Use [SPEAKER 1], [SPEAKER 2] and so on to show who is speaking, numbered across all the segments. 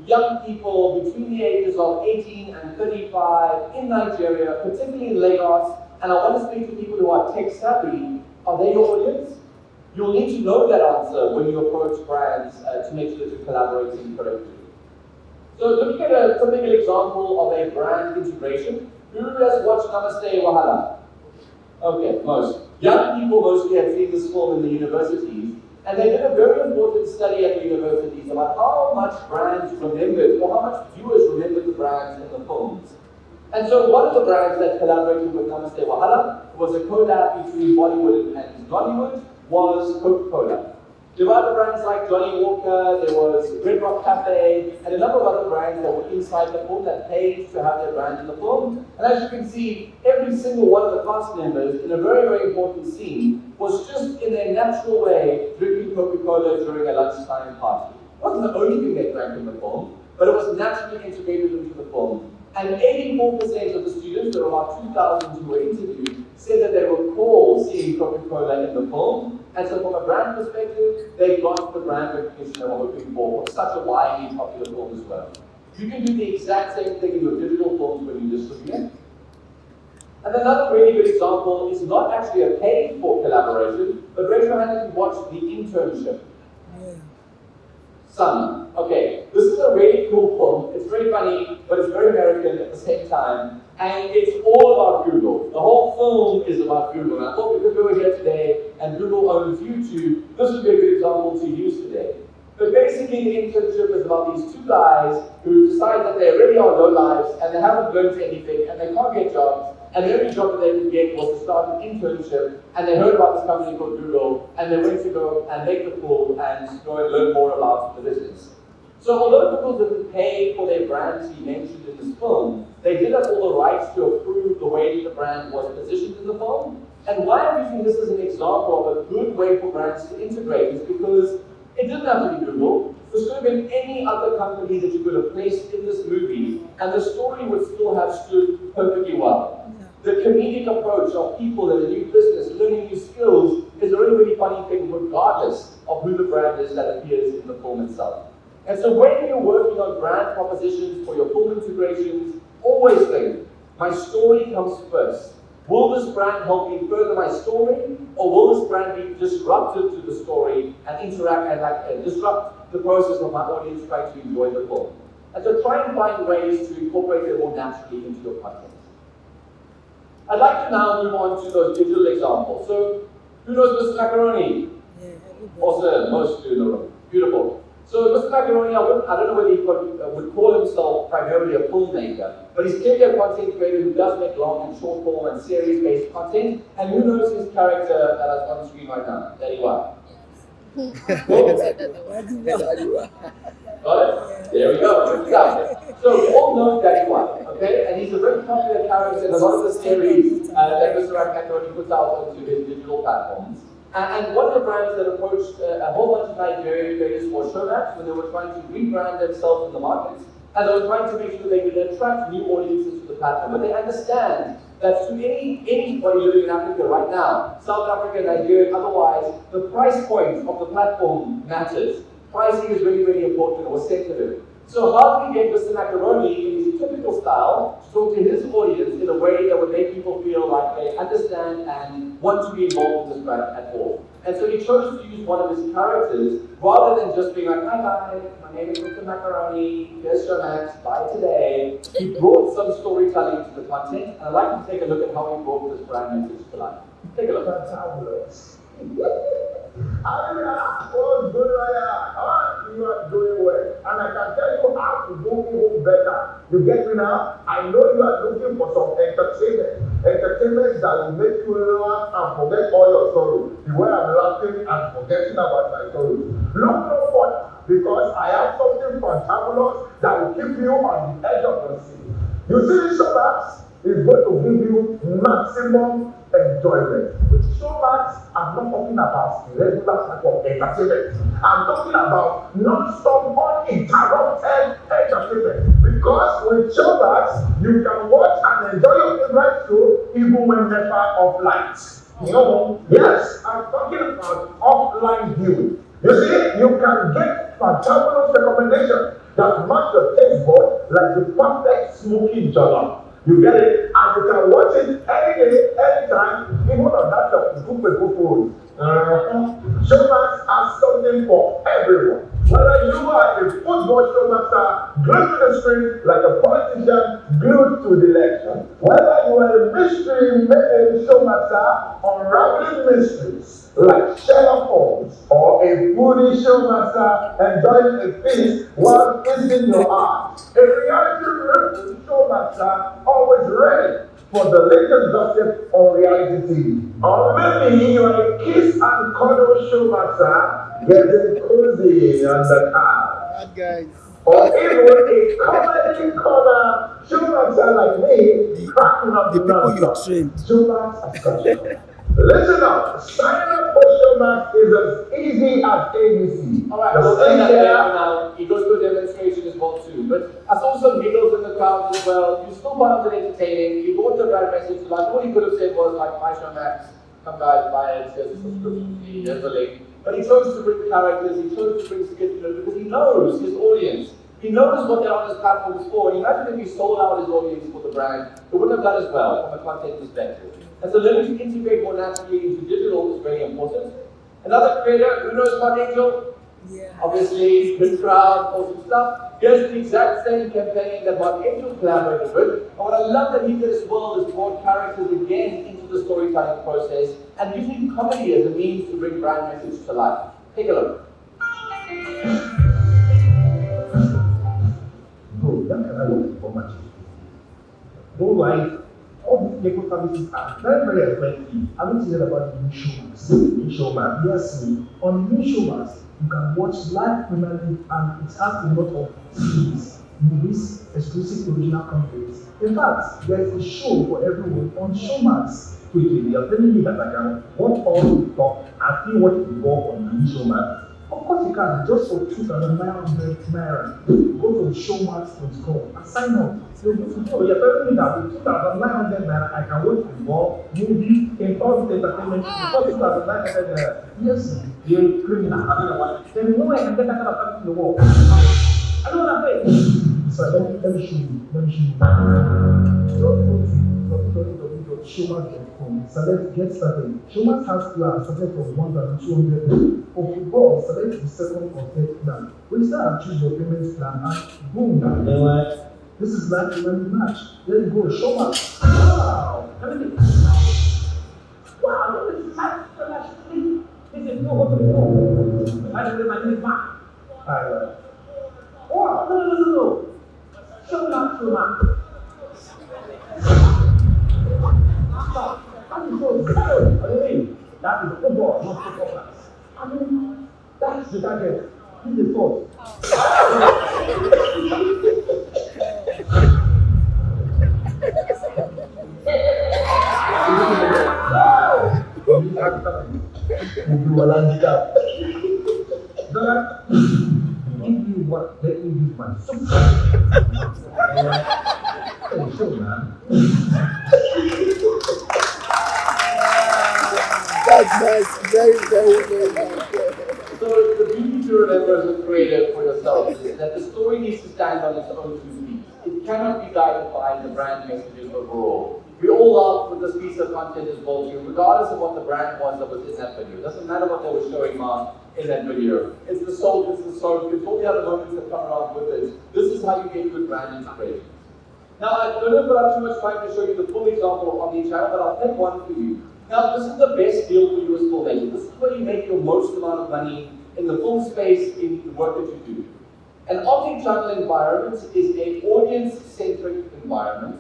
[SPEAKER 1] young people between the ages of 18 and 35 in Nigeria, particularly in Lagos, and I want to speak to people who are tech savvy. Are they your audience? You'll need to know that answer when you approach brands to make sure that you're collaborating correctly. So looking at a typical example of a brand integration, who has watched Namaste Wahala? Okay, most. Young people mostly have seen this film in the universities, and they did a very important study at the universities about how much brands remembered, or how much viewers remembered the brands in the films. And so one of the brands that collaborated with Namaste Wahala was a collab between Bollywood and Nollywood, was Coca-Cola. There were other brands like Johnny Walker, there was Red Rock Cafe, and a number of other brands that were inside the film that paid to have their brand in the film. And as you can see, every single one of the cast members in a very, very important scene was just in their natural way drinking Coca-Cola during a lunchtime party. It wasn't the only thing they drank in the film, but it was naturally integrated into the film. And 84% of the students, there were about 2,000 who were interviewed, said that they recall seeing Coca-Cola in the film. And so from a brand perspective, they got the brand recognition they were hoping for such a widely popular film as well. You can do the exact same thing in your digital films when you distribute. And another really good example is not actually a paid for collaboration, but raise your hand if you watched The Internship. Sun. Okay, this is a really cool film. It's very funny, but it's very American at the same time. And it's all about Google. The whole film is about Google. And I thought because we were here today and Google owns YouTube, this would be a good example to use today. But basically, The Internship is about these two guys who decide that they really are low lives and they haven't learned anything and they can't get jobs. And the only job that they could get was to start an internship, and they heard about this company called Google, and they went to go and make the call and go and learn more about the business. So although Google didn't pay for their brand to be mentioned in this film, they did have all the rights to approve the way the brand was positioned in the film. And why I'm using this as an example of a good way for brands to integrate is because it didn't have to be Google. This could have been any other company that you could have placed in this movie, and the story would still have stood perfectly well. The comedic approach of people in a new business, learning new skills, is a really, really funny thing, regardless of who the brand is that appears in the film itself. And so when you're working on brand propositions for your film integrations, always think, my story comes first. Will this brand help me further my story, or will this brand be disruptive to the story and interact and disrupt the process of my audience trying to enjoy the film? And so try and find ways to incorporate it more naturally into your content. I'd like to now move on to those digital examples. So, who knows Mr. Macaroni? Yeah, awesome, most do know. Beautiful. So, Mr. Macaroni, I don't know whether he would call himself primarily a filmmaker, but he's clearly a content creator who does make long and short form and series-based content. And who knows his character that's on the screen right now? There you are. Got it? There we go. So we all know Daddy One, okay? And he's a very popular character in a lot of the series that Mr. Macaroni puts out onto his digital platforms. And one of the brands that approached a whole bunch of Nigerian creators was Showmax when they were trying to rebrand themselves in the markets, and they were trying to make sure they could attract new audiences to the platform. But they understand that to anybody living in Africa right now, South Africa, Nigeria, otherwise, the price point of the platform matters. Pricing is really, really important or sensitive. So how do we get Mr. Macaroni in his typical style to talk to his audience in a way that would make people feel like they understand and want to be involved in this brand at all? And so he chose to use one of his characters rather than just being like, hi guys, my name is Mr. Macaroni, here's Showmax, bye today. He brought some storytelling to the content, and I'd like to take a look at how he brought this brand message to life. Take a look.
[SPEAKER 2] Fantabulous. Oh, you are doing well. And I can tell you how to do even better. You get me now? I know you are looking for some entertainment. Entertainment that will make you laugh and forget all your sorrows. The way I'm laughing and forgetting about my sorrows. Look no further, because I have something fantabulous that will keep you on the edge of your seat. You see this Showmax is going to give you maximum enjoyment. With Showmax, I'm not talking about the regular type of entertainment. I'm talking about non-stop, uninterrupted entertainment. Because with Showmax, you can watch and enjoy your favorite show even when never off light. You know, yes, I'm talking about offline viewing. You see, you can get fantabulous recommendation. that match your taste bud like the perfect smoky jollof. You get it? And you can watch it any day, anytime, even on that your Google phone. Showmax has something for everyone. Whether you are a football showmaster glued to the screen like a politician glued to the election, whether you are a mystery showmaster unraveling mysteries like Sherlock Holmes, or a foodie showmaster enjoying a feast while feasting your eyes, a reality showmaster always ready for the latest gossip on reality TV. Or maybe you are a kiss and cuddle showmaster getting cozy on the couch.
[SPEAKER 3] Bad guys.
[SPEAKER 2] Or even a comedy corner showmaster like me cracking up
[SPEAKER 3] The people you
[SPEAKER 2] nonstop.
[SPEAKER 3] trained.
[SPEAKER 2] Showmax discussion. Listen up, signing up for Showmax is as easy as ABC.
[SPEAKER 1] Alright, we'll take that there for now. He goes through a demonstration as well too. But I saw some giggles in the crowd as well. You still found it entertaining. You brought the right message. Like, all he could have said was like, my Showmax, come guys, buy it, here's a subscription fee, here's the link. But he chose to bring characters, he chose to bring skits, because he knows his audience. He knows what they're on his platform is for. And imagine if he sold out his audience for the brand, it wouldn't have done as well from a content perspective. And so learning to integrate more naturally into digital is very important. Another creator, who knows about Angel?
[SPEAKER 3] Yeah.
[SPEAKER 1] Obviously, good crowd, awesome stuff. Here's the exact same campaign that Mark Angel collaborated with. And what I love that he did as well is brought characters again into the storytelling process and using comedy as a means to bring brand message to life. Take a look.
[SPEAKER 2] Bro, that can I work for much? Don't lie. All these local services are very, very expensive. I don't hear about the new showmax. New showmax, yes, on new showmax, you can watch live Premier League and it has a lot of series, movies, exclusive original contents. In fact, there is a show for everyone on showmax. Quickly, they are telling me that I can watch all the talk and see what is involved on the new showmax. Of course you can, just for 2,900 naira. Go to showmax.com and sign up. So you're telling me that with 2,900 naira, I can watch football, movie, in all the entertainment for 2,900 naira. Yes, you're a criminal. I don't know what. Then no way I can get that kind of stuff in the world. I don't want to pay. So let me show you. Let me show you. Showmax.com. Select get started. Showmax has plans started from 1,200 for football. Select the second or third plan. Register and choose your payment plan and boom. This is like a money match. There you go. Showmax. Wow. Everything. Wow. This is like so much free. This is no what to do. By the way, my name is Mark. Alright. Oh no. Showmax. Stop. That is so good. What do you mean? That is football, not football class. I mean, that's the target. This is thought. Give me what? Let me use my super. Hey, show, man.
[SPEAKER 3] That's nice. Very nice.
[SPEAKER 1] So the beauty to remember as a creator for yourself is that the story needs to stand on its own two feet. It cannot be guided by the brand messages overall. We all love when this piece of content is built here, regardless of what the brand was that was in that video. It doesn't matter what they were showing Mark in that video. It's the soul, it's the soul, it's all the other moments that come around with it. This is how you get good brand inspiration. Now, I don't know if I have too much time to show you the full example on the channel, but I'll take one for you. Now, this is the best deal for you as filmmakers. This is where you make your most amount of money in the film space, in the work that you do. An omni-channel environment is an audience-centric environment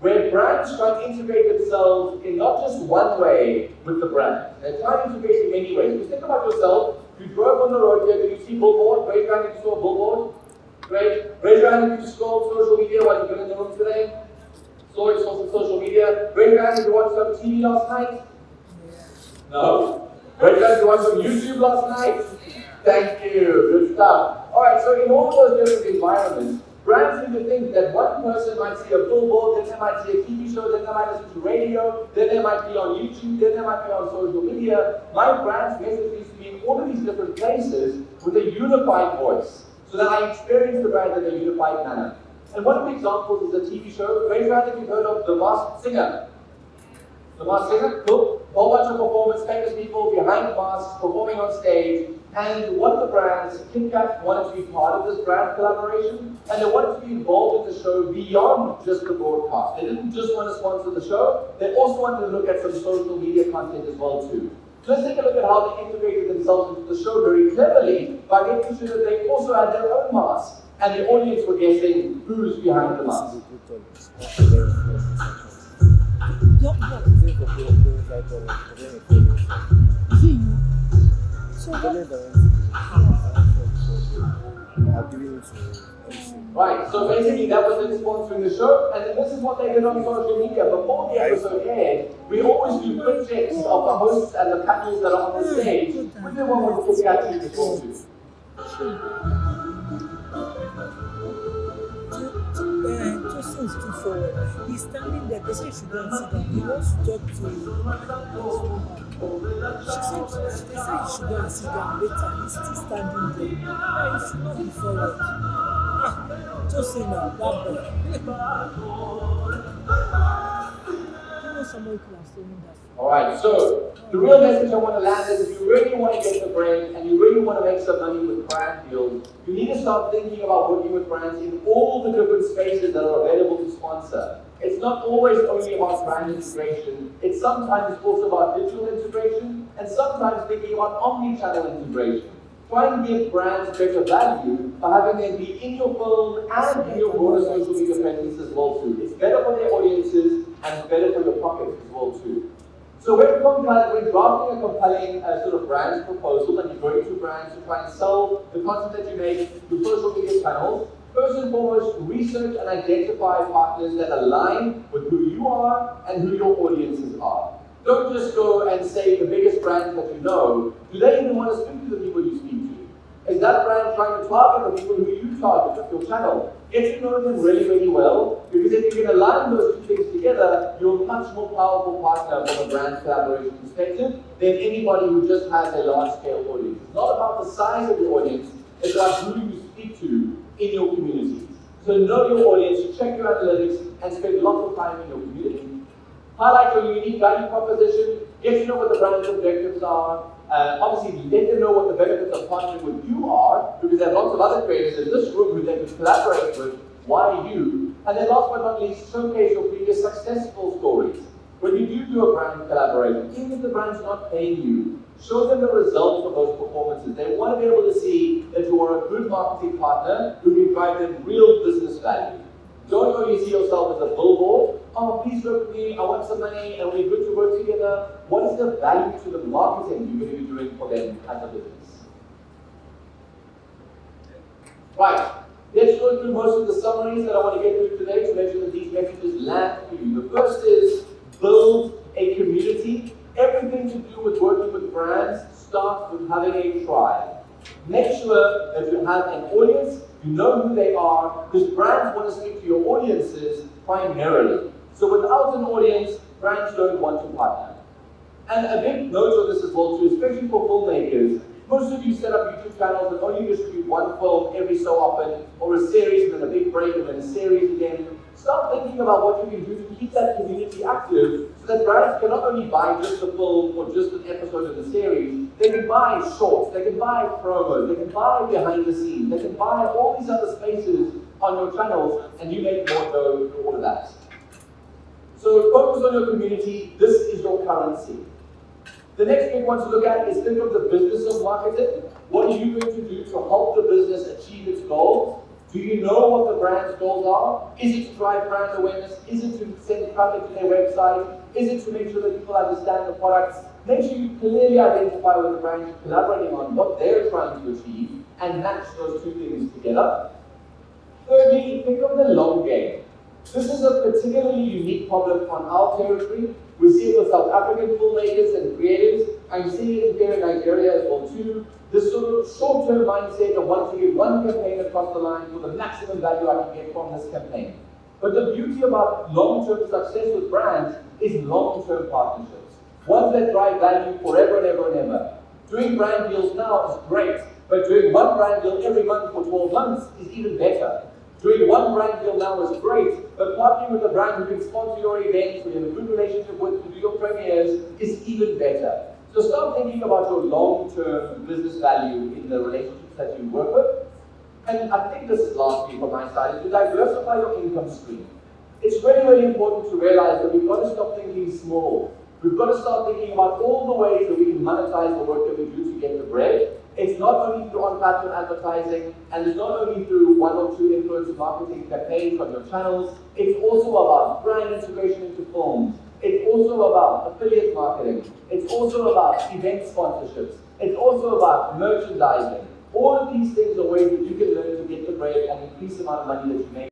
[SPEAKER 1] where brands try to integrate themselves in not just one way with the brand. They try to integrate in many ways. Just think about yourself. You drove on the road here, did you see billboard? Raise your hand if you saw a billboard. Great. Raise your hand if you scrolled social media while you've been in the room today. Saw some social media. Raise your hand if you watched some TV last night. No. Raise your hand if you watched some YouTube last night. Thank you. Good stuff. Alright, so in all of those different environments, brands need to think that one person might see a billboard, then they might see a TV show, then they might listen to radio, then they might be on YouTube, then they might be on social media. My brand's message needs to be in all of these different places with a unified voice. so that I experience the brand in a unified manner. And one of the examples is a TV show. Raise your hand if you've heard of The Masked Singer. The Masked Singer, cool. A whole bunch of performers, famous people behind masks, performing on stage. And one of the brands, Kit Kat, wanted to be part of this brand collaboration, and they wanted to be involved in the show beyond just the broadcast. They didn't just want to sponsor the show, they also wanted to look at some social media content as well too. So let's take a look at how they integrated themselves into the show very cleverly by making sure that they also had their own mask, and the audience were guessing who's behind the mask. Right, so basically that was them sponsoring the show, and then this is what they did on social media. Before the episode aired, we always do quick checks of the hosts and the panels that are on the stage with the one with the Kit Kat to talk to.
[SPEAKER 4] Justin is too forward. He's standing there. They say he should go and sit down. He wants to talk to his woman. They say he should go and sit down later. He's still standing there. Yeah, he should not be forward. Justin now, that boy. You know somebody could have stolen that.
[SPEAKER 1] Alright, so the real message I want to land is if you really want to get the brand and you really want to make some money with brand deals, you need to start thinking about working with brands in all the different spaces that are available to sponsor. It's not always only about brand integration, it's sometimes also about digital integration and sometimes thinking about omni-channel integration. Try and give brands better value by having them be in your phone and in your broader social media presence as well too. It's better for their audiences and it's better for your pockets as well too. So when drafting a compelling sort of brand proposal and you're going to brands to try and sell the content that you make through social media channels, first and foremost, research and identify partners that align with who you are and who your audiences are. Don't just go and say the biggest brands that you know. Do they even want to speak to the people you speak to? Is that brand trying to target the people who you target with your channel? Get to know them really, really well, because if you can align those two things together, you're a much more powerful partner from a brand collaboration perspective than anybody who just has a large-scale audience. It's not about the size of your audience, it's about who you speak to in your community. So know your audience, check your analytics, and spend lots of time in your community. Highlight your unique value proposition, get to know what the brand's objectives are. Obviously, let them know what the benefits of partnering with you are, because there are lots of other creators in this room who they could collaborate with. Why you? And then last but not least, showcase your previous successful stories. When you do a brand collaboration, even if the brand's not paying you, show them the results of those performances. They want to be able to see that you are a good marketing partner who can drive them real business value. Don't only see yourself as a billboard. Oh, please work with me, I want some money, and we're good to work together. What is the value to the marketing you're going to be doing for them as a business? Right, let's go through most of the summaries that I want to get through today to make sure that these messages land for you. The first is build a community. Everything to do with working with brands starts with having a tribe. Make sure that you have an audience, you know who they are, because brands want to speak to your audiences primarily. So without an audience, brands don't want to partner. And a big note on this as well too, especially for filmmakers. Most of you set up YouTube channels and only distribute one film every so often, or a series and then a big break and then a series again. Start thinking about what you can do to keep that community active so that brands can not only buy just a film or just an episode of the series, they can buy shorts, they can buy promos, they can buy behind the scenes, they can buy all these other spaces on your channels, and you make more dough through all of that. So focus on your community. This is your currency. The next big one to look at is think of the business of marketing. What are you going to do to help the business achieve its goals? Do you know what the brand's goals are? Is it to drive brand awareness? Is it to send traffic to their website? Is it to make sure that people understand the products? Make sure you clearly identify with the brand you're collaborating on, what they're trying to achieve, and match those two things together. Thirdly, think of the long game. This is a particularly unique problem on our territory. We see it with South African filmmakers and creatives. I'm seeing it here in Nigeria as well too. This sort of short-term mindset of wanting to get one campaign across the line for the maximum value I can get from this campaign. But the beauty about long-term success with brands is long-term partnerships. Ones that drive value forever and ever and ever. Doing brand deals now is great, But doing one brand deal every month for 12 months is even better. Doing one brand deal now is great, but partnering with a brand who can sponsor your events, who you have a good relationship with, to do your premieres, is even better. So start thinking about your long-term business value in the relationships that you work with. And I think this is lastly from my side, is to diversify your income stream. It's really, really important to realize that we've got to stop thinking small. We've got to start thinking about all the ways that we can monetize the work that we do to get the bread. It's not only through on-platform advertising, and it's not only through 1 or 2 influencer marketing campaigns on your channels. It's also about brand integration into films. It's also about affiliate marketing. It's also about event sponsorships. It's also about merchandising. All of these things are ways that you can learn to get the bread and increase the amount of money that you make.